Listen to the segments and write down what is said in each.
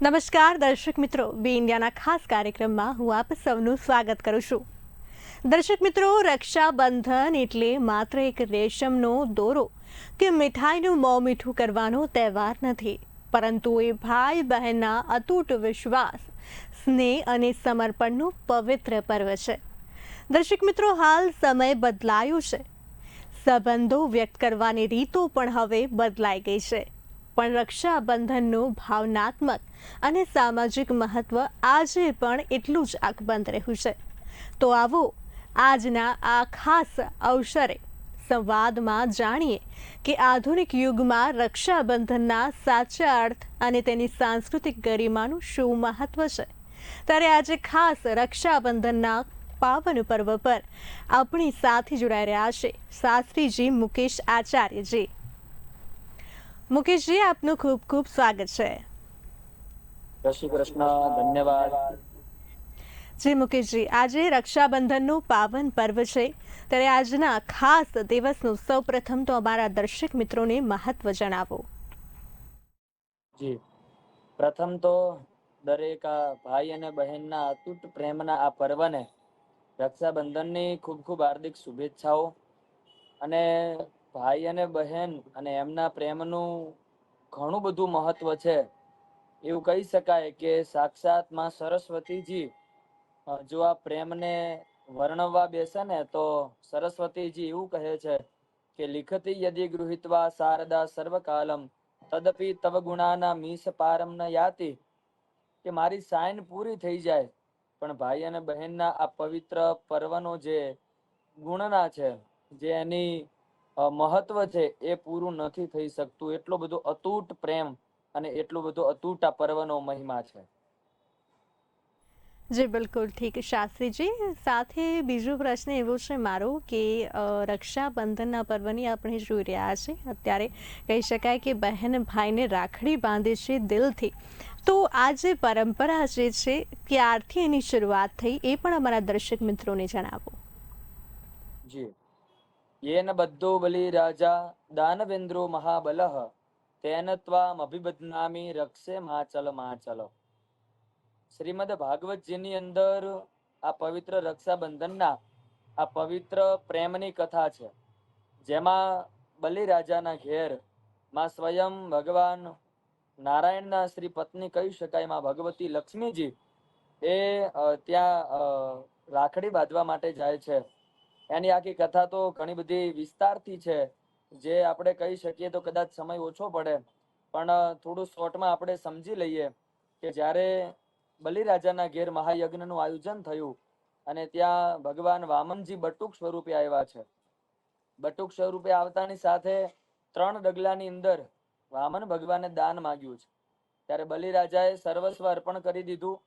નમસ્કાર દર્શક મિત્રો, બી ઇન્ડિયાના ખાસ કાર્યક્રમમાં હું આપ સૌનું સ્વાગત કરું છું. દર્શક મિત્રો, રક્ષાબંધન એટલે માત્ર એક રેશમનો દોરો કે મીઠાઈનું મોં મીઠું કરવાનો તહેવાર નથી, પરંતુ એ ભાઈ બહેનના અતૂટ વિશ્વાસ, સ્નેહ અને સમર્પણનું પવિત્ર પર્વ છે. દર્શક મિત્રો, હાલ સમય બદલાયો છે. સંબંધો વ્યક્ત કરવાની રીતો પણ હવે બદલાઈ ગઈ છે, પણ રક્ષાબંધનનું ભાવનાત્મક અને સામાજિક મહત્વ આજે પણ એટલું જ અકબંધ રહ્યું છે. તો આવો આજના આ ખાસ અવસરે સંવાદમાં જાણીએ કે આધુનિક યુગમાં રક્ષાબંધનના સાચા અર્થ અને તેની સાંસ્કૃતિક ગરિમાનું શું મહત્વ છે. ત્યારે આજે ખાસ રક્ષાબંધનના પાવન પર્વ પર આપણી સાથે જોડાઈ રહ્યા છે શાસ્ત્રીજી મુકેશ આચાર્યજી. મુકેશજી, આપનું ખૂબ ખૂબ સ્વાગત છે. જય શ્રી કૃષ્ણ, ધન્યવાદ. જી મુકેશજી, આજે રક્ષાબંધનનું પાવન પર્વ છે, ત્યારે આજના ખાસ દિવસનું સૌ પ્રથમ તો અમારા દર્શક મિત્રોને મહત્વ જણાવો. જી, પ્રથમ તો દરેક ભાઈ અને બહેનના અતૂટ પ્રેમના આ પર્વને રક્ષાબંધનની ખૂબ ખૂબ હાર્દિક શુભેચ્છાઓ. અને ભાઈ અને બહેન અને એમના પ્રેમનું ઘણું બધું મહત્વ છે. એવું કહી શકાય કે સાક્ષાત માં સરસ્વતીજી જો આ પ્રેમને વર્ણવવા બેસે ને તો સરસ્વતીજી એવું કહે છે કે લિખતી યદિ ગૃહીત્વા શારદા સર્વકાલમ તદપી તવ ગુણાના મીશ પારમ ન યાતિ, કે મારી સાઈન પૂરી થઈ જાય પણ ભાઈ અને બહેનના આ પવિત્ર પર્વનો જે ગુણના છે, જે એની મહત્વ છે, એ પૂરું નથી થઈ શકતું. એટલો બધો અતૂટ પ્રેમ અને એટલું બધું અતૂટ આ પર્વનો મહિમા છે. જી બિલકુલ ઠીક શાસ્ત્રીજી. સાથે બીજો પ્રશ્ન એવો છે મારો કે રક્ષાબંધનના પર્વની આપણે જોઈ રહ્યા છીએ, અત્યારે કહી શકાય કે બહેન ભાઈને રાખડી બાંધે છે દિલથી. તો આ જે પરંપરા જે છે ક્યારથી એની શરૂઆત થઈ એ પણ અમારા દર્શક મિત્રોને જણાવો. જી, येन बद्धो बलि राजा दानवेन्द्रो महाबलः तेन त्वाम अभिबध्नामी रक्षे माचल माचल. શ્રીમદ ભાગવતજીની અંદર આ પવિત્ર રક્ષાબંધનના આ પવિત્ર પ્રેમની કથા છે, જેમાં બલિરાજાના ઘેર માં સ્વયં ભગવાન નારાયણના શ્રી પત્ની કહી શકાય માં ભગવતી લક્ષ્મીજી એ ત્યાં રાખડી બાંધવા માટે જાય છે. એની આખી કથા તો ઘણી બધી વિસ્તારથી છે, જે આપણે કહી શકીએ તો કદાચ સમય ઓછો પડે, પણ થોડું શોર્ટમાં આપણે સમજી લઈએ કે જ્યારે બલિરાજાના ઘેર મહાયજ્ઞનું આયોજન થયું અને ત્યાં ભગવાન વામનજી બટુક સ્વરૂપે આવ્યા છે. બટુક સ્વરૂપે આવતાની સાથે 3 ડગલાની અંદર વામન ભગવાને દાન માંગ્યું છે. ત્યારે બલિરાજાએ સર્વસ્વ અર્પણ કરી દીધું.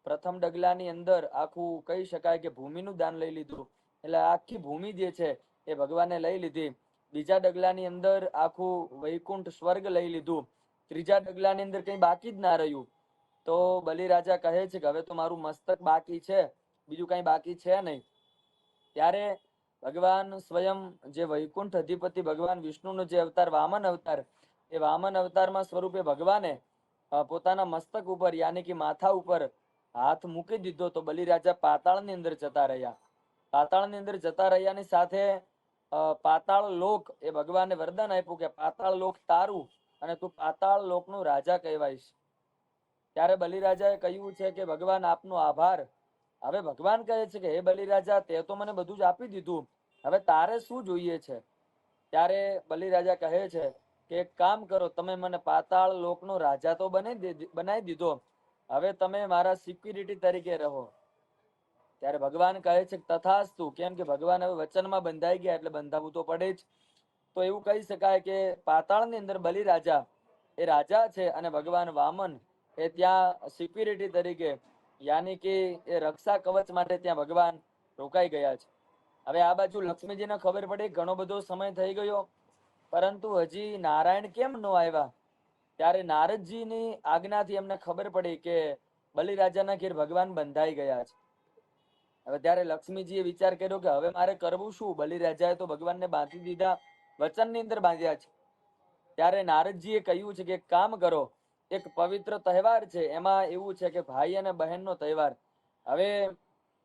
પ્રથમ ડગલાની અંદર આખું કહી શકાય કે ભૂમિનું દાન લઈ લીધું, એટલે આખી ભૂમિ જે છે એ ભગવાને લઈ લીધી. બીજા ડગલાની અંદર આખું વૈકુંઠ સ્વર્ગ લઈ લીધું. ત્રીજા ડગલાની અંદર કંઈ બાકી જ ના રહ્યું. તો બલિરાજા કહે છે કે હવે તો મારું મસ્તક બાકી છે, બીજું કંઈ બાકી છે નહીં. ત્યારે ભગવાન સ્વયં જે વૈકુંઠ અધિપતિ ભગવાન વિષ્ણુનો જે અવતાર વામન અવતાર, એ વામન અવતારમાં સ્વરૂપે ભગવાને પોતાના મસ્તક ઉપર યાની કે માથા ઉપર હાથ મૂકી દીધો તો બલિરાજા પાતાળની અંદર જતા રહ્યા. પાતાળની અંદર જતા રહ્યાની સાથે પાતાળ લોક એ ભગવાને વરદાન આપ્યું કે પાતાળ લોક તારું અને તું પાતાળ લોકનું રાજા કહેવાઈશ. ત્યારે બલિરાજાએ કહ્યું છે કે ભગવાન આપનો આભાર. હવે ભગવાન કહે છે કે હે બલિરાજા, તે તો મને બધું જ આપી દીધું, હવે તારે શું જોઈએ છે? ત્યારે બલિરાજા કહે છે કે એક કામ કરો, તમે મને પાતાળ લોકનો રાજા તો બનાવી દીધો, હવે તમે મારા સિક્યુરિટી તરીકે રહો. ત્યારે ભગવાન કહે છે તથાસ્તુ, કેમ કે ભગવાન હવે વચનમાં બંધાઈ ગયા એટલે બંધાવવું તો પડે જ. તો એવું કહી શકાય કે પાતાળની અંદર બલિરાજા એ રાજા છે અને ભગવાન વામન એ ત્યાં સિક્યુરિટી તરીકે યાની કે એ રક્ષા કવચ માટે ત્યાં ભગવાન રોકાઈ ગયા છે. હવે આ બાજુ લક્ષ્મીજીને ખબર પડી ઘણો બધો સમય થઈ ગયો, પરંતુ હજી નારાયણ કેમ ન આવ્યા? ત્યારે નારદજીની આજ્ઞાથી એમને ખબર પડી કે બલિરાજાના ઘેર ભગવાન બંધાઈ ગયા છે. હવે ત્યારે લક્ષ્મીજીએ વિચાર કર્યો કે હવે મારે કરવું શું? બલિરાજાએ તો ભગવાનને બાંધી દીધા, વચનની અંદર બાંધ્યા છે. ત્યારે નારદજીએ કહ્યું છે કે એક કામ કરો, એક પવિત્ર તહેવાર છે. એમાં એવું છે કે ભાઈ અને બહેનનો તહેવાર. હવે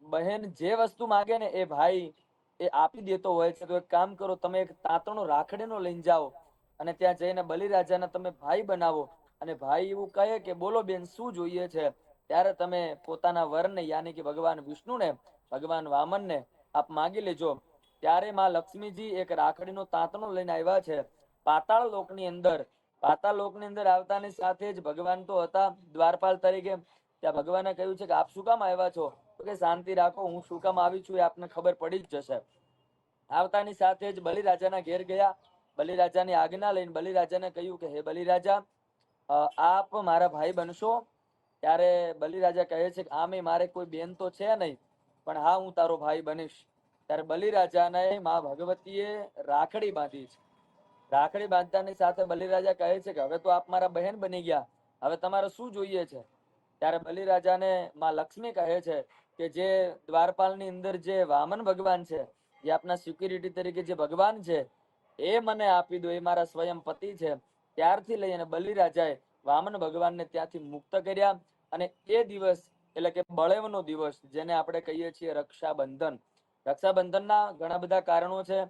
બહેન જે વસ્તુ માગે ને એ ભાઈ એ આપી દેતો હોય છે. તો એક કામ કરો, તમે એક તાંતણો રાખડીનો લઈને જાઓ અને ત્યાં જઈને બલિરાજાને તમે ભાઈ બનાવો અને ભાઈ એવું કહે કે બોલો બેન શું જોઈએ છે, ત્યારે તમે પોતાના વરને યાની કે ભગવાન વિષ્ણુને, ભગવાન વામનને આપ માગી લેજો. ત્યારે માં લક્ષ્મીજી એક રાખડીનો તાંતણો લઈને આવ્યા છે. પાતાળ લોકની અંદર, પાતાળ લોકની અંદર આવતાની સાથે જ ભગવાન તો હતા દ્વારપાલ તરીકે. ત્યાં ભગવાને કહ્યું છે કે આપ શું કામ આવ્યા છો? તો કે શાંતિ રાખો, હું શું કામ આવી છું એ આપને ખબર પડી જ જશે. આવતાની સાથે જ બલિરાજાના ઘેર ગયા. બલિરાજાની આજ્ઞા લઈને બલિરાજાને કહ્યું કે હે બલિરાજા, આપ મારા ભાઈ બનશો? ત્યારે બલિરાજા કહે છે કે આમે મારે કોઈ બેન તો છે નહીં, પણ હા હું તારો ભાઈ બનીશ. ત્યારે બલિરાજાને માં ભગવતીએ રાખડી બાંધી છે. રાખડી બાંધતાની સાથે બલિરાજા કહે છે કે હવે તો આપ મારા બહેન બની ગયા, હવે તમારે શું જોઈએ છે? ત્યારે બલિરાજાને માં લક્ષ્મી કહે છે કે જે દ્વારપાલની અંદર જે વામન ભગવાન છે, જે આપના સિક્યુરિટી તરીકે જે ભગવાન છે, એ મને આપી દો, એ મારા સ્વયં પતિ છે. ત્યારથી લઈ અને બલિરાજાએ વામન ભગવાનને ત્યાંથી મુક્ત કર્યા. અને એ દિવસ એટલે કે બળેવનો દિવસ, જેને આપણે કહીએ છીએ રક્ષાબંધન. રક્ષાબંધનના ઘણા બધા કારણો છે,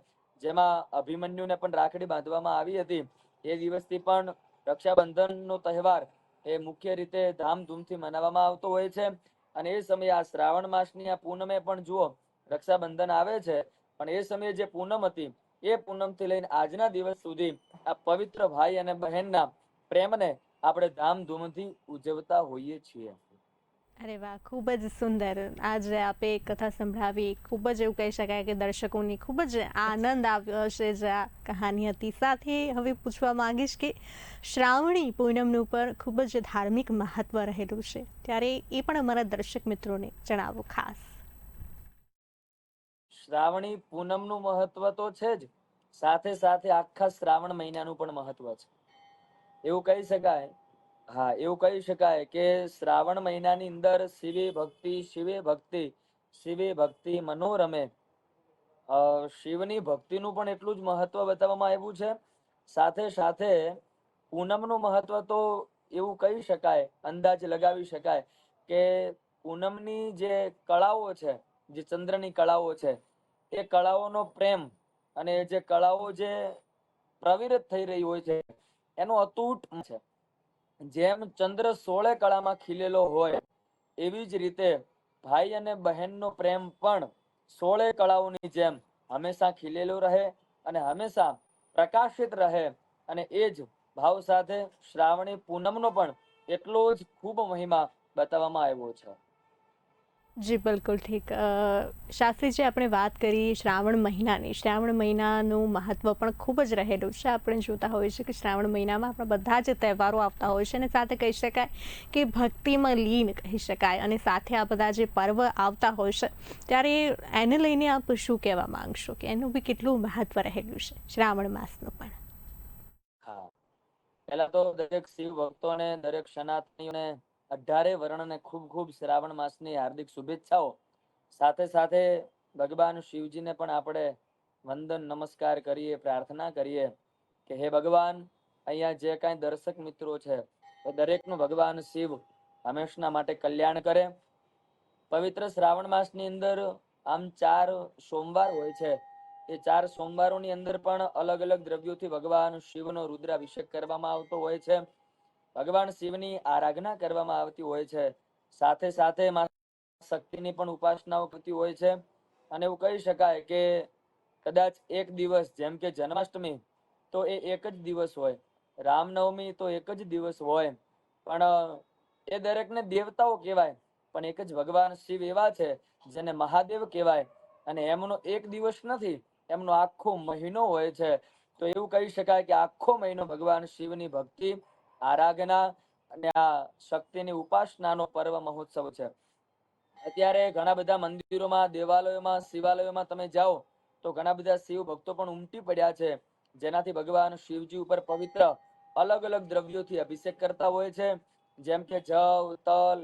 જેમાં અભિમન્યુને પણ રાખડી બાંધવામાં આવી હતી. એ દિવસથી પણ રક્ષાબંધનનો તહેવાર એ મુખ્ય રીતે ધામધૂમથી મનાવવામાં આવતો હોય છે. અને એ સમયે આ શ્રાવણ માસની આ પૂનમે પણ જુઓ રક્ષાબંધન આવે છે, પણ એ સમયે જે પૂનમ હતી એ પૂનમથી લઈને આજના દિવસ સુધી આ પવિત્ર ભાઈ અને બહેનના પ્રેમને આપણે ધામધૂમથી ઉજવતા હોઈએ છીએ. અરે વાહ, ખૂબ જ સુંદર. આજે આપે એક કથા સંભળાવી, ખૂબ જ એવું કહી શકાય કે દર્શકોની ખૂબ જ આનંદ આવ્યો હશે જે આ કહાની હતી. સાથે હવે પૂછવા માંગીશ કે શ્રાવણી પૂનમનું પર ખૂબ જ ધાર્મિક મહત્વ રહેલું છે, ત્યારે એ પણ અમારા દર્શક મિત્રોને જણાવો ખાસ. શ્રાવણી પૂનમનું મહત્વ તો છે જ, સાથે સાથે આખા શ્રાવણ મહિનાનું પણ મહત્વ છે. એવું કહી શકાય, હા એવું કહી શકાય કે શ્રાવણ મહિનાની અંદર શિવે ભક્તિ, શિવે ભક્તિ, શિવે ભક્તિ મનોરમે. શિવની ભક્તિનું પણ એટલું જ મહત્વ બતાવવામાં આવ્યું છે. સાથે સાથે પૂનમનું મહત્વ તો એવું કહી શકાય, અંદાજ લગાવી શકાય કે પૂનમની જે કળાઓ છે, જે ચંદ્રની કળાઓ છે, એ કળાઓનો પ્રેમ અને જે કળાઓ જે પ્રવિરત થઈ રહી હોય છે એનો અતૂટ છે. જેમ ચંદ્ર 16 કળામાં ખીલેલો હોય, એવી જ રીતે ભાઈ અને બહેનનો પ્રેમ પણ 16 કળાઓની જેમ હંમેશા ખીલેલો રહે અને હંમેશા પ્રકાશિત રહે. અને એ જ ભાવ સાથે શ્રાવણી પૂનમનો પણ એટલો જ ખૂબ મહિમા બતાવવામાં આવ્યો છે. જી બિલકુલ ઠીક. શાસ્ત્રીજી, આપણે વાત કરી શ્રાવણ મહિનાની. શ્રાવણ મહિનાનું મહત્વ પણ ખૂબ જ રહેલું છે. આપણે જોતા હોઈએ છીએ કે શ્રાવણ મહિનામાં આપણા બધા જ તહેવારો આવતા હોય છે અને સાથે કહી શકાય કે ભક્તિમાં લીન કહી શકાય. અને સાથે આ બધા જે પર્વ આવતા હોય છે ત્યારે એને લઈને આપ શું કહેવા માંગશો કે એનું બી કેટલું મહત્વ રહેલું છે શ્રાવણ માસનું પણ? હા, પહેલા તો દરેક શિવ ભક્તોને, દરેક સનાતનીઓને 18 વર્ણને ખૂબ ખૂબ શ્રાવણ માસની હાર્દિક શુભેચ્છાઓ. સાથે સાથે ભગવાન શિવજીને પણ આપણે વંદન નમસ્કાર કરીએ, પ્રાર્થના કરીએ કે હે ભગવાન, અહીંયા જે કાંઈ દર્શક મિત્રો છે એ દરેકનું ભગવાન શિવ હંમેશના માટે કલ્યાણ કરે. પવિત્ર શ્રાવણ માસની અંદર આમ 4 સોમવાર હોય છે. એ 4 સોમવારોની અંદર પણ અલગ અલગ દ્રવ્યોથી ભગવાન શિવનો રુદ્રાભિષેક કરવામાં આવતો હોય છે. ભગવાન શિવની આરાધના કરવામાં આવતી હોય છે. સાથે સાથે શક્તિની પણ ઉપાસનાઓ થતી હોય છે. અને એવું કહી શકાય કે કદાચ એક દિવસ, જેમ કે જન્માષ્ટમી તો એ એક જ દિવસ હોય, રામનવમી તો એક જ દિવસ હોય, પણ એ દરેકને દેવતાઓ કહેવાય, પણ એક જ ભગવાન શિવ એવા છે જેને મહાદેવ કહેવાય. અને એમનો એક દિવસ નથી, એમનો આખો મહિનો હોય છે. તો એવું કહી શકાય કે આખો મહિનો ભગવાન શિવની ભક્તિ, આરાધના અને આ શક્તિની ઉપાસનાનો પર્વ મહોત્સવ છે. અત્યારે ઘણા બધા મંદિરોમાં, દેવાલયોમાં, શિવાલયોમાં તમે જાઓ તો ઘણા બધા શિવ ભક્તો પણ ઉમટી પડ્યા છે, જેનાથી ભગવાન શિવજી ઉપર પવિત્ર અલગ અલગ દ્રવ્યોથી અભિષેક કરતા હોય છે. જેમ કે જવ, તલ,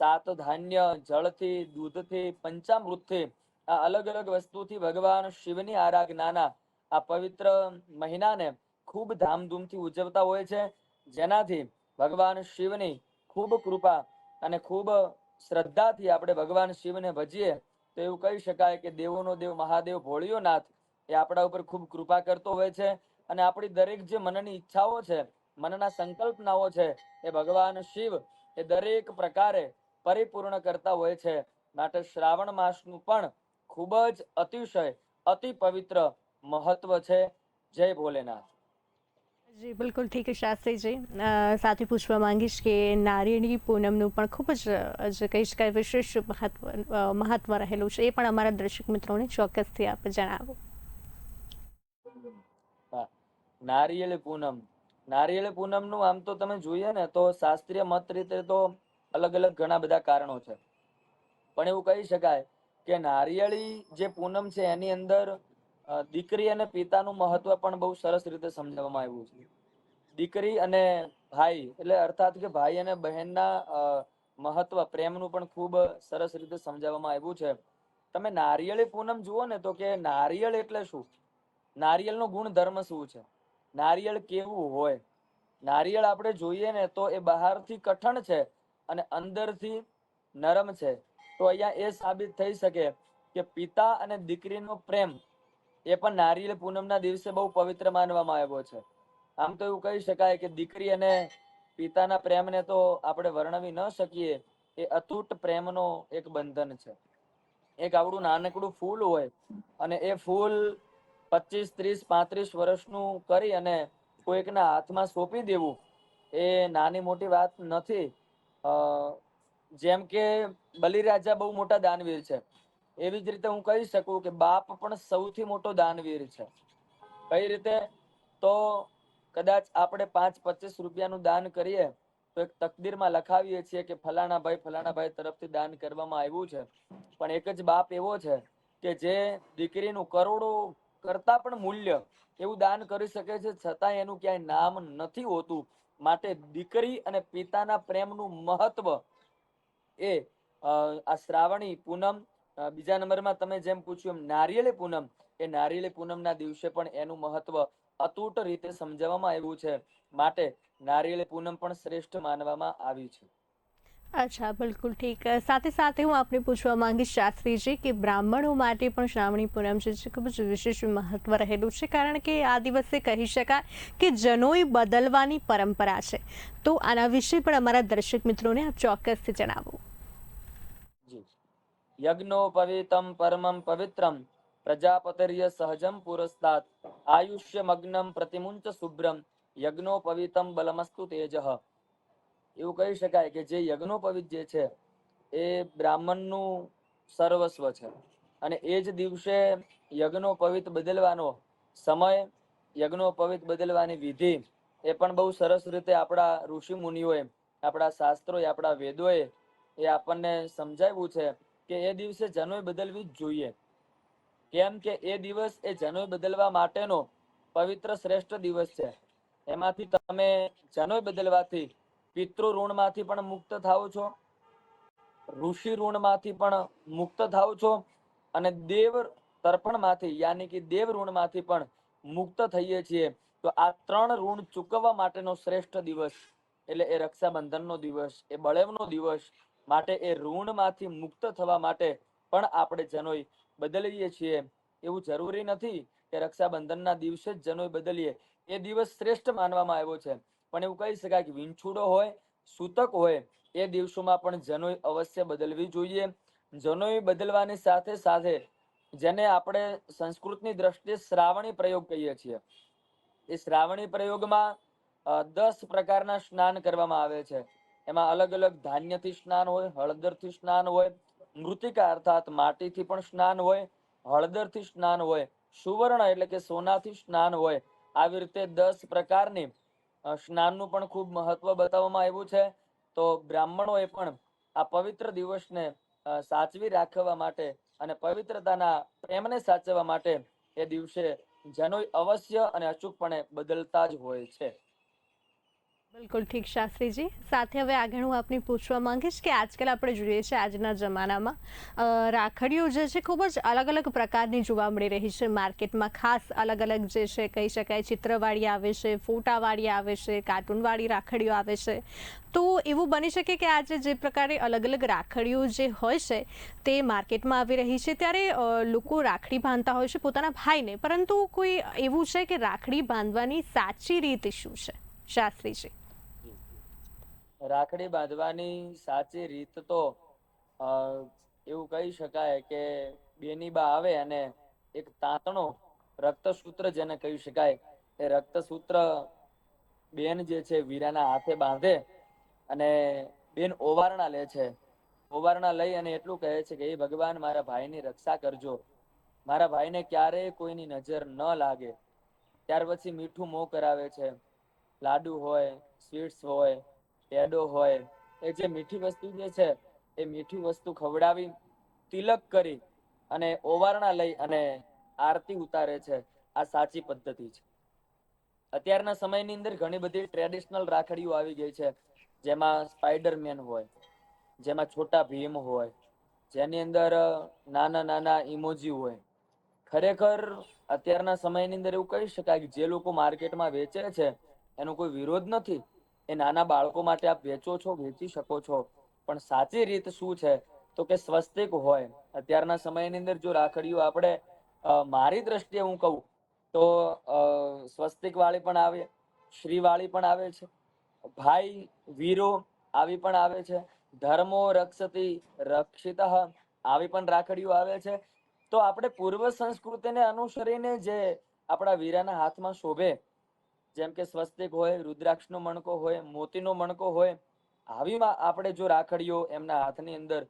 સાત ધાન્ય, જળથી, દૂધથી, પંચામૃતથી, આ અલગ અલગ વસ્તુથી ભગવાન શિવની આરાધનાના આ પવિત્ર મહિનાને ખૂબ ધામધૂમથી ઉજવતા હોય છે. જેનાથી ભગવાન શિવની ખૂબ કૃપા અને ખૂબ શ્રદ્ધાથી આપણે ભગવાન શિવને ભજીએ તો એવું કહી શકાય કે દેવોનો દેવ મહાદેવ ભોળિયોનાથ એ આપણા ઉપર ખૂબ કૃપા કરતો હોય છે અને આપણી દરેક જે મનની ઈચ્છાઓ છે, મનના સંકલ્પનાઓ છે, એ ભગવાન શિવ એ દરેક પ્રકારે પરિપૂર્ણ કરતા હોય છે. માટે શ્રાવણ માસનું પણ ખૂબ જ અતિશય અતિ પવિત્ર મહત્વ છે. જય ભોલેનાથ. જી બિલકુલ ઠીક છે શાસ્ત્રીજી. સાથે પૂછવા માંગીશ કે નારિયેળી પૂનમનું પણ ખૂબ જ કહી શકાય વિશેષ મહત્વ રહેલું છે, એ પણ અમારા દર્શક મિત્રોને ચોક્કસથી આપ જણાવો. હા, નારિયેળી પૂનમ. નારિયેળી પૂનમનું આમ તો તમે જોઈએ ને તો શાસ્ત્રીય મત રીતે તો અલગ અલગ ઘણા બધા કારણો છે, પણ એવું કહી શકાય કે નારિયેળી જે પૂનમ છે એની અંદર દીકરી અને પિતાનું મહત્વ પણ બહુ સરસ રીતે સમજાવવામાં આવ્યું છે. દીકરી અને ભાઈ એટલે અર્થાત કે ભાઈ અને બહેનના મહત્વ પ્રેમનું પણ ખૂબ સરસ રીતે સમજાવવામાં આવ્યું છે. તમે નારિયેળી પૂનમ જુઓ ને તો કે નારિયેળ એટલે શું, નારિયેળનો ગુણધર્મ શું છે, નારિયેળ કેવું હોય. નારિયેળ આપણે જોઈએ ને તો એ બહારથી કઠણ છે અને અંદરથી નરમ છે. તો અહીંયા એ સાબિત થઈ શકે કે પિતા અને દીકરીનો પ્રેમ એ પણ નારિયેળ પૂનમના દિવસે બહુ પવિત્ર માનવામાં આવ્યો છે. આમ તો એવું કહી શકાય કે દીકરી અને પિતાના પ્રેમને તો આપણે વર્ણવી ન શકીએ. એ અતૂટ પ્રેમનો એક બંધન છે. એક આવડું નાનકડું ફૂલ હોય અને એ ફૂલ 25, 30, 35 વર્ષનું કરી અને કોઈકના હાથમાં સોંપી દેવું એ નાની મોટી વાત નથી. જેમ કે બલિરાજા બહુ મોટા દાનવીર છે, એવી જ રીતે હું કહી શકું કે બાપ પણ સૌથી મોટો દાનવીર છે. કઈ રીતે? તો કદાચ આપણે 5-25 રૂપિયાનું દાન કરીએ તો એક તકદીરમાં લખાવીએ છીએ કે ફલાણા ભાઈ તરફથી દાન કરવામાં આવ્યું છે. પણ એક જ બાપ એવો છે કે જે દીકરીનું કરોડો કરતા પણ મૂલ્ય એવું દાન કરી શકે છે, છતાં એનું ક્યાંય નામ નથી હોતું. માટે દીકરી અને પિતાના પ્રેમનું મહત્વ એ આ શ્રાવણી પૂનમ, બીજા નંબરમાં તમે જેમ પૂછ્યું એમ નારિયેળી પૂનમ, એ નારિયેળી પૂનમના દિવસે પણ એનું મહત્વ અતૂટ રીતે સમજાવવામાં આવ્યું છે. માટે નારિયેળી પૂનમ પણ શ્રેષ્ઠ માનવામાં આવી છે. અચ્છા, બિલકુલ ઠીક. સાથે સાથે હું આપને પૂછવા માંગીશ શાસ્ત્રીજી કે બ્રાહ્મણો માટે પણ શ્રાવણી પૂનમ છે ખૂબ જ વિશેષ મહત્વ રહેલું છે, કારણ કે આ દિવસે કહી શકાય કે જનોઈ બદલવાની પરંપરા છે. તો આના વિશે પણ અમારા દર્શક મિત્રોને આપ ચોક્કસથી જણાવો. જી. યજ્ઞોપવિતમ પરમમ પવિત્રમ પ્રજાપતિર્ય સહજમ પુરસ્તાત આયુષ્યમગ્નમ પ્રતિમુંચ શુભ્રમ યજ્ઞોપવિતમ બલમસ્તુ તેજઃ. એવું કહી શકાય કે જે યજ્ઞોપવિત જે છે એ બ્રાહ્મણનું સર્વસ્વ છે અને એ જ દિવસે યજ્ઞોપવિત બદલવાનો સમય, યજ્ઞોપવિત બદલવાની વિધિ એ પણ બહુ સરસ રીતે આપણા ઋષિ મુનિઓએ, આપણા શાસ્ત્રોએ, આપણા વેદોએ એ આપણને સમજાવ્યું છે કે એ દિવસે જનોઈ બદલવી જ જોઈએ. કેમ કે એ દિવસ એ જનોઈ બદલવા માટેનો પવિત્ર શ્રેષ્ઠ દિવસ છે. એમાંથી તમે જનોઈ બદલવાથી પિતૃ ઋણમાંથી પણ મુક્ત થાઓ છો, ઋષિ ઋણમાંથી પણ મુક્ત થાઓ છો અને દેવ તર્પણમાંથી યાની કે દેવ ઋણમાંથી પણ મુક્ત થઈએ છીએ. તો આ 3 ઋણ ચૂકવવા માટેનો શ્રેષ્ઠ દિવસ એટલે એ રક્ષાબંધનનો દિવસ, એ બળેવનો દિવસ. માટે એ ઋણમાંથી મુક્ત થવા માટે પણ આપણે જનોઈ બદલીએ છીએ. એવું જરૂરી નથી કે રક્ષાબંધનના દિવસે જ જનોઈ બદલીએ. એ દિવસ શ્રેષ્ઠ માનવામાં આવ્યો છે, પણ એવું કહી શકાય કે વિંછુડો હોય, સૂતક હોય, એ દિવસોમાં પણ જનોઈ અવશ્ય બદલવી જોઈએ. જનોઈ બદલવાની સાથે સાથે જેને આપણે સંસ્કૃતની દ્રષ્ટિએ શ્રાવણી પ્રયોગ કહીએ છીએ, એ શ્રાવણી પ્રયોગમાં 10 પ્રકારના સ્નાન કરવામાં આવે છે. એમાં અલગ અલગ ધાન્યથી સ્નાન હોય, હળદરથી સ્નાન હોય, મૃતિકા અર્થાત માટીથી પણ સ્નાન હોય, હળદરથી સ્નાન હોય, સુવર્ણ એટલે કે સોનાથી સ્નાન હોય. આવી રીતે 10 પ્રકારની સ્નાનનું પણ ખૂબ મહત્વ બતાવવામાં આવ્યું છે. તો બ્રાહ્મણોએ પણ આ પવિત્ર દિવસને સાચવી રાખવા માટે અને પવિત્રતાના પ્રેમને સાચવવા માટે એ દિવસે જનોઈ અવશ્ય અને અચૂકપણે બદલતા જ હોય છે. બિલકુલ ઠીક શાસ્ત્રીજી. સાથે હવે આગળ હું આપને પૂછવા માંગીશ કે આજકાલ આપણે જોઈએ છે આજના જમાનામાં રાખડીઓ જે છે ખૂબ જ અલગ અલગ પ્રકારની જોવા મળી રહી છે માર્કેટમાં. ખાસ અલગ અલગ જે છે કહી શકાય ચિત્રવાળી આવે છે, ફોટાવાળી આવે છે, કાર્ટૂનવાળી રાખડીઓ આવે છે. તો એવું બની શકે કે આજે જે પ્રકારે અલગ અલગ રાખડીઓ જે હોય છે તે માર્કેટમાં આવી રહી છે ત્યારે લોકો રાખડી બાંધતા હોય છે પોતાના ભાઈને, પરંતુ કોઈ એવું છે કે રાખડી બાંધવાની સાચી રીત શું છે શાસ્ત્રીજી? રાખડી બાંધવાની સાચી રીત તો અ, એવું કહી શકાય કે બેની બા આવે અને એક તાંતણો રક્તસૂત્ર જેને કહી શકાય એ રક્તસૂત્ર બેન જે છે વીરાના હાથે બાંધે અને બેન ઓવારણા લે છે. ઓવારણા લઈ અને એટલું કહે છે કે હે ભગવાન, મારા ભાઈની રક્ષા કરજો, મારા ભાઈને ક્યારેય કોઈની નજર ન લાગે. ત્યાર પછી મીઠું મોં કરાવે છે. લાડુ હોય, સ્વીટ્સ હોય, પેડો હોય, એ જે મીઠી વસ્તુ જે છે એ મીઠી વસ્તુ ખવડાવી, તિલક કરી અને ઓવારણા લઈ અને આરતી ઉતારે છે. આ સાચી પદ્ધતિ છે. અત્યારના સમયની અંદર ઘણી બધી ટ્રેડિશનલ રાખડીઓ આવી ગઈ છે, જેમાં સ્પાઈડરમેન હોય, જેમાં છોટા ભીમ હોય, જેની અંદર નાના નાના ઇમોજી હોય. ખરેખર અત્યારના સમયની અંદર એવું કહી શકાય કે જે લોકો માર્કેટમાં વેચે છે એનો કોઈ વિરોધ નથી. એ નાના બાળકો માટે આપ વેચો છો, વેચી શકો છો, પણ સાચી રીત શું છે તો કે સ્વસ્તિક હોય. અત્યારના સમયની અંદર જો રાખડીઓ આપણે મારી દ્રષ્ટિએ હું કહું તો સ્વસ્તિક વાળી પણ આવે, શ્રી વાળી પણ આવે છે, ભાઈ વીરો આવી પણ આવે છે, ધર્મો રક્ષતી રક્ષિત આવી પણ રાખડીઓ આવે છે. તો આપણે પૂર્વ સંસ્કૃતિને અનુસરીને જે આપણા વીરાના હાથમાં શોભે, જેમ કે સ્વસ્તિક હોય, રુદ્રાક્ષનો મણકો હોય, મોતીનો મણકો હોય, આવીમાં આપણે જો રાખડીઓ એમના હાથની અંદર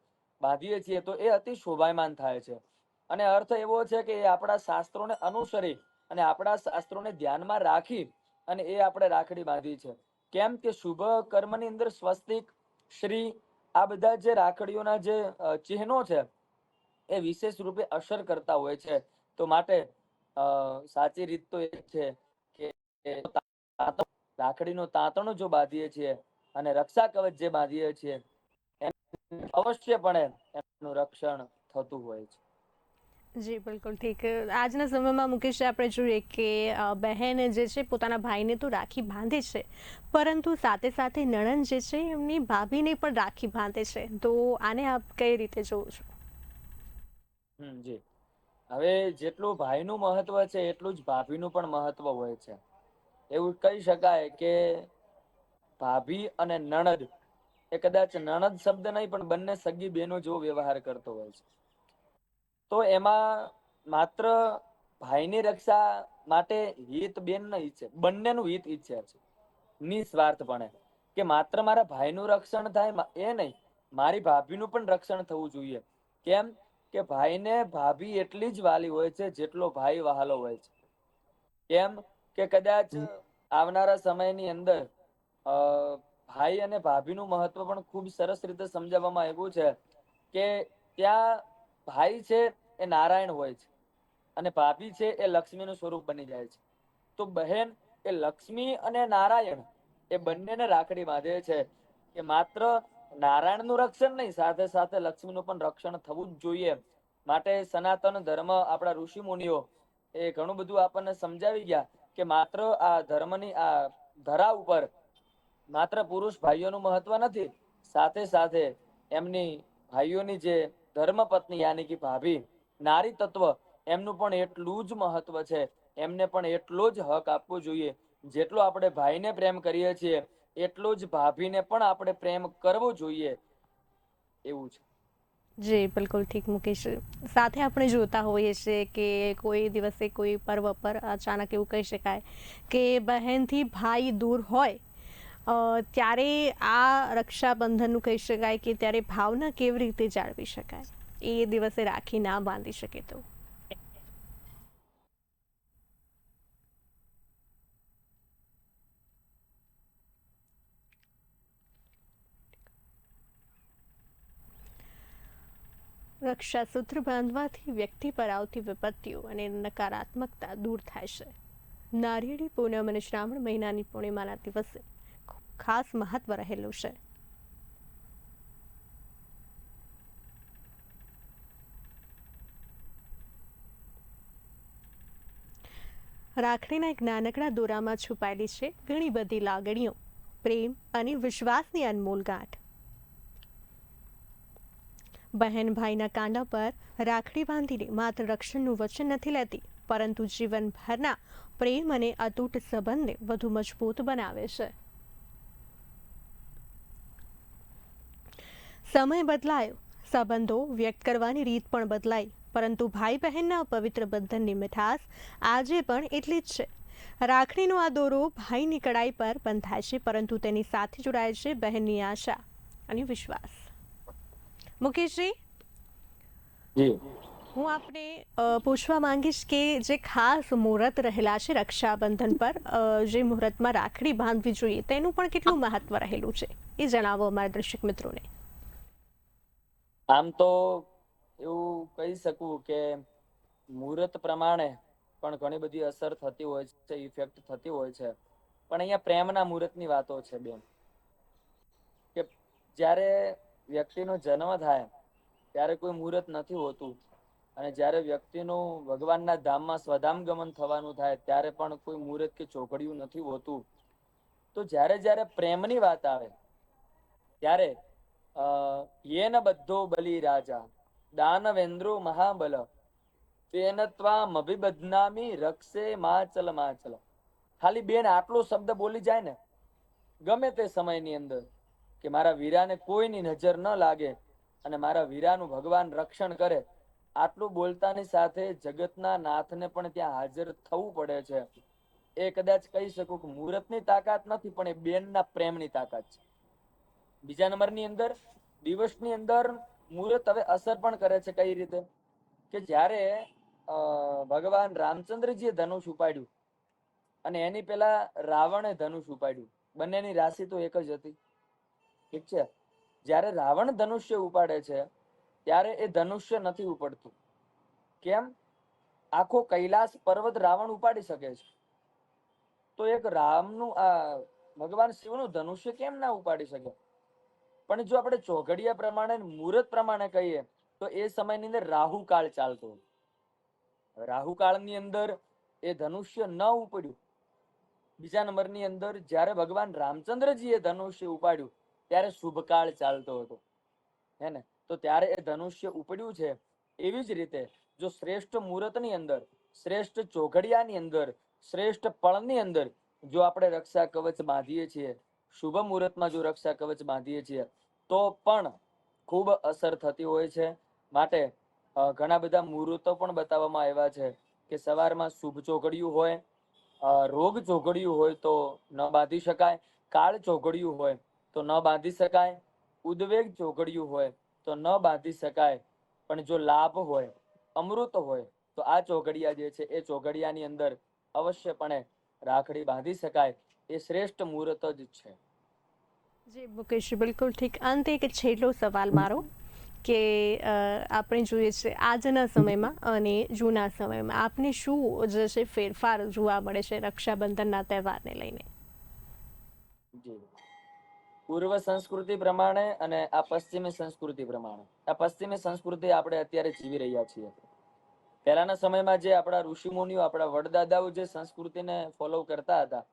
બાંધીએ છીએ તો એ અતિ શોભાયમાન થાય છે. અને અર્થ એવો છે કે એ આપણા શાસ્ત્રોને અનુસરી અને આપણા શાસ્ત્રોને ધ્યાનમાં રાખી અને એ આપણે રાખડી બાંધી છે. કેમ કે શુભ કર્મની અંદર સ્વસ્તિક, શ્રી આ બધા જે રાખડીઓના જે ચિહ્નો છે એ વિશેષ રૂપે અસર કરતા હોય છે. તો માટે સાચી રીત તો એ છે કે રાખડીનો તાંતણો જો બાંધીએ છીએ અને રક્ષા કવચ જે બાંધીએ છીએ અવશ્યપણે એમનું રક્ષણ થતું હોય છે. જી બિલકુલ ઠીક. આજના સમયમાં મુકેશ આપણે જોઈએ કે બહેન જે છે પોતાના ભાઈને તો રાખી બાંધે છે, પરંતુ સાથે સાથે નણંદ જે છે એમની ભાભીને પણ રાખી બાંધે છે. તો આને આપ કઈ રીતે જોવો છો? જી, હવે જેટલું ભાઈનું મહત્વ છે એટલું જ ભાભીનું પણ મહત્વ હોય છે. એવું કહી શકાય કે ભાભી અને નણદ એ કદાચ નણદ શબ્દ નહીં પણ બંને સગી બહેનો જેવો વ્યવહાર કરતો હોય છે. તો એમાં માત્ર ભાઈની રક્ષા માટે હિત બેન ન ઈચ્છે, બંનેનું હિત ઈચ્છે છે નિસ્વાર્થપણે, કે માત્ર મારા ભાઈનું રક્ષણ થાય એ નહીં, મારી ભાભીનું પણ રક્ષણ થવું જોઈએ. કેમ કે ભાઈને ભાભી એટલી જ વાલી હોય છે જેટલો ભાઈ વહાલો હોય છે. કેમ કે કદાચ આવનારા સમયની અંદર ભાઈ અને ભાભીનું મહત્વ પણ ખૂબ સરસ રીતે સમજાવવામાં આવ્યું છે કે ત્યાં ભાઈ છે એ નારાયણ હોય છે અને ભાભી છે એ લક્ષ્મીનું સ્વરૂપ બની જાય છે. તો બહેન એ લક્ષ્મી અને નારાયણ એ બંનેને રાખડી બાંધે છે કે માત્ર નારાયણનું રક્ષણ નહીં, સાથે સાથે લક્ષ્મીનું પણ રક્ષણ થવું જ જોઈએ. માટે સનાતન ધર્મ, આપણા ઋષિ મુનિઓ એ ઘણું બધું આપણને સમજાવી ગયા કે માત્ર આ ધર્મની આ ધરા ઉપર માત્ર પુરુષ ભાઈઓનું મહત્વ નથી, સાથે સાથે એમની ભાઈઓની જે ધર્મપત્ની યાની કે ભાભી, નારી તત્વ, એમનું પણ એટલું જ મહત્વ છે. એમને પણ એટલો જ હક આપવો જોઈએ. જેટલો આપણે ભાઈને પ્રેમ કરીએ છીએ એટલો જ ભાભીને પણ આપણે પ્રેમ કરવો જોઈએ, એવું છે. જી બિલકુલ ઠીક મુકેશ. સાથે આપણે જોતા હોઈએ છીએ કે કોઈ દિવસે કોઈ પર્વ પર અચાનક એવું કહી શકાય કે બહેનથી ભાઈ દૂર હોય ત્યારે આ રક્ષાબંધનનું કહી શકાય કે ત્યારે ભાવના કેવી રીતે જાળવી શકાય, એ દિવસે રાખી ના બાંધી શકે તો? રક્ષાસૂત્ર બાંધવાથી વ્યક્તિ પર આવતી વિપત્તિઓ અને નકારાત્મકતા દૂર થાય છે. નારિયેળી પૂનમ અને શ્રાવણ મહિનાની પૂર્ણિમાના દિવસે ખાસ મહત્વ રહેલું છે. રાખડીના એક નાનકડા દોરામાં છુપાયેલી છે ઘણી બધી લાગણીઓ, પ્રેમ અને વિશ્વાસની અનમોલ ગાંઠ. બહેન ભાઈના કાંડા પર રાખડી બાંધીને માત્ર રક્ષણનું વચન નથી લેતી, પરંતુ જીવનભરના પ્રેમ અને અતૂટ સંબંધને વધુ મજબૂત બનાવે છે. સમય બદલાયો, સંબંધો વ્યક્ત કરવાની રીત પણ બદલાઈ, પરંતુ ભાઈ બહેનના પવિત્ર બંધનની મીઠાશ આજે પણ એટલી જ છે. રાખડીનો આ દોરો ભાઈની કડાઈ પર બંધાય છે, પરંતુ તેની સાથે જોડાય છે બહેનની આશા અને વિશ્વાસ. મુકેશજી, જી હું આપને પૂછવા માંગીશ કે જે ખાસ મુહૂર્ત રહેલા છે રક્ષાબંધન પર, જે મુહૂર્તમાં રાખડી બાંધવી જોઈએ તેનું પણ કેટલું મહત્વ રહેલું છે એ જણાવો અમારા દર્શક મિત્રોને. આમ તો એવું કહી શકું કે મુહૂર્ત પ્રમાણે પણ ઘણી બધી અસર થતી હોય છે, ઇફેક્ટ થતી હોય છે, પણ અહીંયા પ્રેમના મુહૂર્તની વાતો છે બેન. કે જ્યારે વ્યક્તિનો જન્મ થાય ત્યારે કોઈ મુહૂર્ત નથી હોતું, અને જ્યારે વ્યક્તિનું ભગવાનના ધામમાં સ્વધામ ગમન થવાનું થાય ત્યારે પણ કોઈ મુહૂર્ત કે ચોઘડિયું નથી હોતું. તો જ્યારે જ્યારે પ્રેમની વાત આવે ત્યારે યેન બધ્ધો બલિ રાજા દાનવેન્દ્રો મહાબલ તેન ત્વામભિબધ્નામિ રક્ષે માચલ માચલ. ખાલી બેન આટલો શબ્દ બોલી જાય ને ગમે તે સમયની અંદર કે મારા વીરાને કોઈની નજર ન લાગે અને મારા વીરાનું ભગવાન રક્ષણ કરે, આટલું બોલતાની સાથે જગતના નાથને પણ ત્યાં હાજર થવું પડે છે. એ કદાચ કહી શકું કે મુહૂર્તની તાકાત નથી, પણ એ બેનના પ્રેમની તાકાત છે. બીજા નંબરની અંદર દિવસની અંદર મુહૂર્ત હવે અસર પણ કરે છે. કઈ રીતે? કે જ્યારે ભગવાન રામચંદ્રજીએ ધનુષ ઉપાડ્યું અને એની પેલા રાવણે ધનુષ ઉપાડ્યું, બંનેની રાશિ તો એક જ હતી, ઠીક છે. જ્યારે રાવણ ધનુષ્ય ઉપાડે છે ત્યારે એ ધનુષ્ય નથી ઉપડતું. કેમ? આખો કૈલાસ પર્વત રાવણ ઉપાડી શકે છે, તો એક રામનું ભગવાન શિવનું ધનુષ્ય કેમ ના ઉપાડી શકે? પણ જો આપણે ચોઘડિયા પ્રમાણે મુહૂર્ત પ્રમાણે કહીએ તો એ સમયની અંદર રાહુકાળ ચાલતો. રાહુકાળની અંદર એ ધનુષ્ય ન ઉપડ્યું. બીજા નંબરની અંદર જ્યારે ભગવાન રામચંદ્રજીએ ધનુષ્ય ઉપાડ્યું ત્યારે શુભકાળ ચાલતો હતો, હે ને? તો ત્યારે એ ધનુષ્ય ઉપડ્યું છે. એવી જ રીતે જો શ્રેષ્ઠ મુહૂર્તની અંદર, શ્રેષ્ઠ ચોઘડિયાની અંદર, શ્રેષ્ઠ પળની અંદર જો આપણે રક્ષા કવચ બાંધીએ છીએ, શુભ મુહૂર્તમાં જો રક્ષા કવચ બાંધીએ છીએ તો પણ ખૂબ અસર થતી હોય છે. માટે ઘણા બધા મુહૂર્તો પણ બતાવવામાં આવ્યા છે કે સવારમાં શુભ ચોઘડિયું હોય, રોગ ચોઘડિયું હોય તો ન બાંધી શકાય, કાળ ચોઘડિયું હોય તો ન બાંધી શકાય, ઉદ્વેગ ચોઘડિયું હોય તો ન બાંધી શકાય. પણ જો લાભ હોય, અમૃત હોય તો આ ચોઘડિયા જે છે એ ચોઘડિયાની અંદર અવશ્યપણે રાખડી બાંધી શકાય. એ શ્રેષ્ઠ મુહૂર્ત જ છે. જી મુકેશ, બિલકુલ ઠીક. અંતે એક છેલ્લો સવાલ મારો કે આપણે જોઈએ છે આજના સમયમાં અને જૂના સમયમાં આપને શું જે છે ફેરફાર જોવા મળે છે રક્ષાબંધનના તહેવારને લઈને? જી, પૂર્વ સંસ્કૃતિ પ્રમાણે અને આ પશ્ચિમી સંસ્કૃતિ પ્રમાણે, આ પશ્ચિમી સંસ્કૃતિ આપણે અત્યારે જીવી રહ્યા છીએ. પહેલાના સમયમાં જે આપણા ઋષિમુનિઓ, આપણા વડદાદાઓ જે સંસ્કૃતિને ફોલો કરતા હતા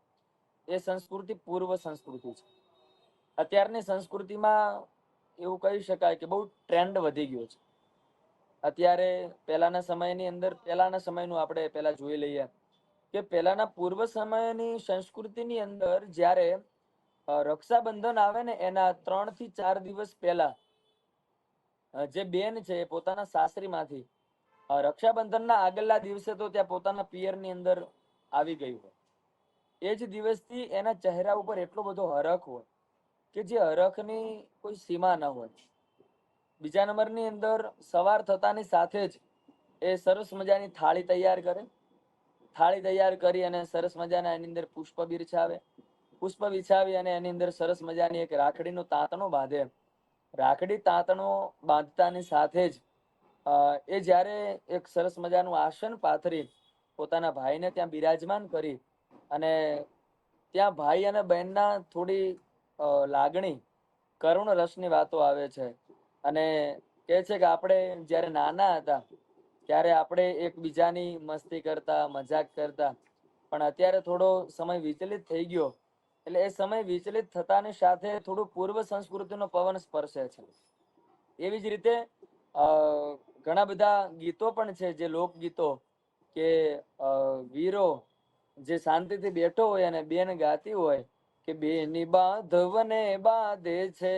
એ સંસ્કૃતિ પૂર્વ સંસ્કૃતિ છે. અત્યારની સંસ્કૃતિમાં એવું કહી શકાય કે બહુ ટ્રેન્ડ વધી ગયો છે. અત્યારે પહેલાના સમયની અંદર, પહેલાના સમયનું આપણે પહેલા જોઈ લઈએ કે પહેલાના પૂર્વ સમયની સંસ્કૃતિની અંદર જ્યારે રક્ષાબંધન આવે ને એના 3 થી 4 દિવસ પહેલા જે બેન છે એ પોતાના સાસરીમાંથી રક્ષાબંધનના આગલા દિવસે તો ત્યાં પોતાના પિયરની અંદર આવી ગઈ હોય. એ જ દિવસથી એના ચહેરા ઉપર એટલો બધો હરખ હોય કે જે હરખની કોઈ સીમા ન હોય. બીજા નંબરની અંદર સવાર થતાની સાથે જ એ સરસ મજાની થાળી તૈયાર કરે. થાળી તૈયાર કરી અને સરસ મજાના એની અંદર પુષ્પ બિરછાવે. પુષ્પ વિછાવી અને એની અંદર સરસ મજાની એક રાખડીનું તાંતણું બાંધે. રાખડી તાંતણો બાંધતાની સાથે જ એ જ્યારે એક સરસ મજાનું આસન પાથરી પોતાના ભાઈને ત્યાં બિરાજમાન કરી અને ત્યાં ભાઈ અને બહેનના થોડી લાગણી, કરુણ રસની વાતો આવે છે. અને કહે છે કે આપણે જ્યારે નાના હતા ત્યારે આપણે એકબીજાની મસ્તી કરતા, મજાક કરતા, પણ અત્યારે થોડો સમય વિચલિત થઈ ગયો એટલે એ સમય વિચલિત થતાની સાથે થોડું પૂર્વ સંસ્કૃતિનો પવન સ્પર્શે છે. એવી જ રીતે અ, ઘણા બધા ગીતો પણ છે, જે લોકગીતો કે વીરો જે શાંતિથી બેઠો હોય અને બેન ગાતી હોય કે બેની બાંધવને બાંધે છે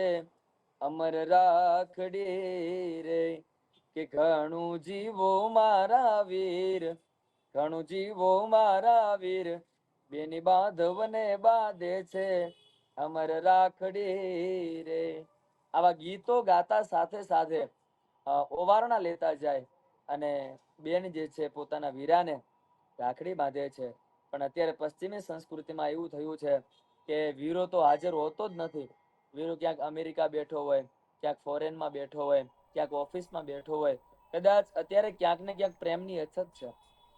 અમર રાખડી રે, કે ઘણું જીવો મારા વીર, ઘણું જીવો મારા વીર, બેની બાંધવને બાંધે છે અમર રાખડી રે. આવા ગીતો ગાતા સાથે સાથે ઓવારણા લેતા જાય અને બેન જે છે પોતાના વીરાને રાખડી બાંધે છે. પણ અત્યારે પશ્ચિમી સંસ્કૃતિમાં એવું થયું છે કે વીરો તો હાજર હોતો જ નથી. વીરો ક્યાંક અમેરિકા બેઠો હોય, ક્યાંક ફોરેનમાં બેઠો હોય, ક્યાંક ઓફિસમાં બેઠો હોય. કદાચ અત્યારે ક્યાંક ને ક્યાંક પ્રેમની અછત છે.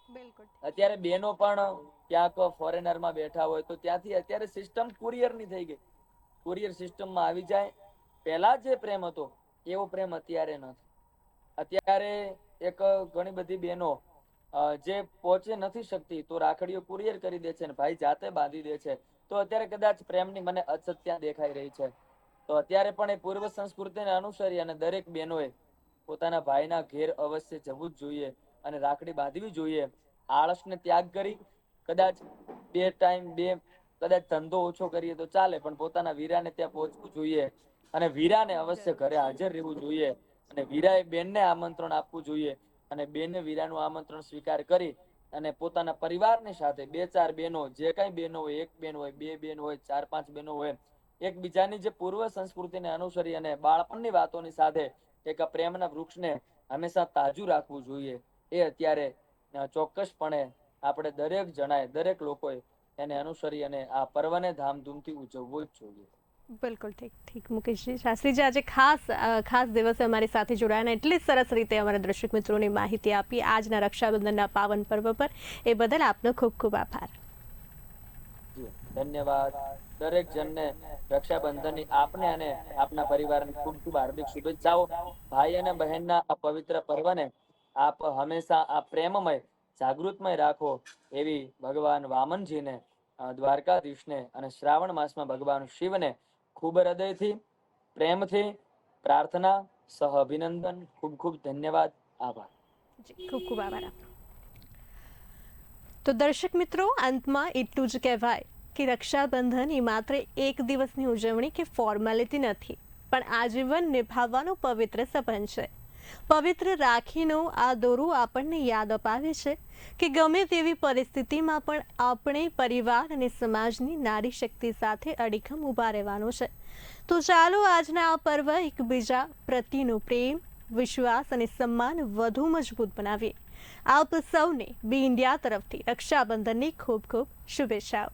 બિલકુલ. અત્યારે બેનો પણ ક્યાંક ફોરેનરમાં બેઠા હોય તો ત્યાંથી અત્યારે સિસ્ટમ કુરિયરની થઈ ગઈ. કુરિયર સિસ્ટમમાં આવી જાય. પહેલા જે પ્રેમ હતો એવો પ્રેમ અત્યારે નથી. અત્યારે એક ઘણી બધી બહેનો જે પહોંચી નથી શકતી તો રાખડીઓ કુરિયર કરી દે છે ને ભાઈ જાતે બાંધી દે છે. તો અત્યારે કદાચ પ્રેમની મને અછત ત્યાં દેખાઈ રહી છે. તો અત્યારે પણ એ પૂર્વ સંસ્કૃતિને અનુસરી અને દરેક બહેનોએ પોતાના ભાઈના ઘેર અવશ્ય જવું જ જોઈએ અને રાખડી બાંધવી જોઈએ. આળસને ત્યાગ કરી કદાચ કદાચ ધંધો ઓછો કરીએ તો ચાલે, પણ પોતાના વીરાને ત્યાં પહોંચવું જોઈએ અને વીરાને અવશ્ય ઘરે હાજર રહેવું જોઈએ અને વીરાએ બેનને આમંત્રણ આપવું જોઈએ અને બેને વીરાનું આમંત્રણ સ્વીકાર કરી અને પોતાના પરિવારની સાથે બે ચાર બહેનો, જે કઈ બહેનો હોય, એક બેન હોય, બે બેન હોય, ચાર પાંચ બહેનો હોય, એકબીજાની જે પૂર્વ સંસ્કૃતિને અનુસરી અને બાળપણની વાતોની સાથે એક પ્રેમના વૃક્ષને હંમેશા તાજું રાખવું જોઈએ. એ અત્યારે ચોક્કસપણે આપણે દરેક જણાએ, દરેક લોકોએ એને અનુસરી અને આ પર્વને ધામધૂમથી ઉજવવો જ જોઈએ. બિલકુલ ઠીક મુકેશજી. શાસ્ત્રીજી આજે ખાસ દિવસે અમારી સાથે જોડાયા અને એટલી સરસ રીતે અમારા દર્શક મિત્રોની માહિતી આપી આજના રક્ષાબંધનના પાવન પર્વ પર, એ બદલ આપનો ખૂબ ખૂબ આભાર. ધન્યવાદ. દરેક જણને રક્ષાબંધનની આપને અને આપના પરિવારને ખૂબ ખૂબ હાર્દિક શુભેચ્છાઓ. ભાઈ અને બહેનના આ પવિત્ર પર્વને આપ હંમેશા આ પ્રેમમય, જાગૃતમય રાખો એવી ભગવાન વામનજીને, દ્વારકાધીશને અને શ્રાવણ માસમાં ભગવાન શિવને ખૂબ હૃદયથી, પ્રેમથી પ્રાર્થના સહ અભિનંદન. ખૂબ ખૂબ ધન્યવાદ. આભાર. ખૂબ ખૂબ આભાર આપનો. તો દર્શક મિત્રો, અંતમાં એટલું જ કહેવાય કે રક્ષાબંધન એ માત્ર એક દિવસની ઉજવણી કે ફોર્માલિટી નથી, પણ આજીવન નિભાવવાનો પવિત્ર સંબંધ છે. પવિત્ર રાખીનો આ દોરો આપણને યાદ અપાવે છે કે ગમે તેવી પરિસ્થિતિમાં પણ આપણે પરિવાર અને સમાજની નારી શક્તિ સાથે અડીખમ ઊભા રહેવાનું છે. તો ચાલો આજના આ પર્વ એકબીજા પ્રત્યેનો પ્રેમ, વિશ્વાસ અને સન્માન વધુ મજબૂત બનાવીએ. આપ સૌને બી ઇન્ડિયા તરફથી રક્ષાબંધનની ખૂબ ખૂબ શુભેચ્છાઓ.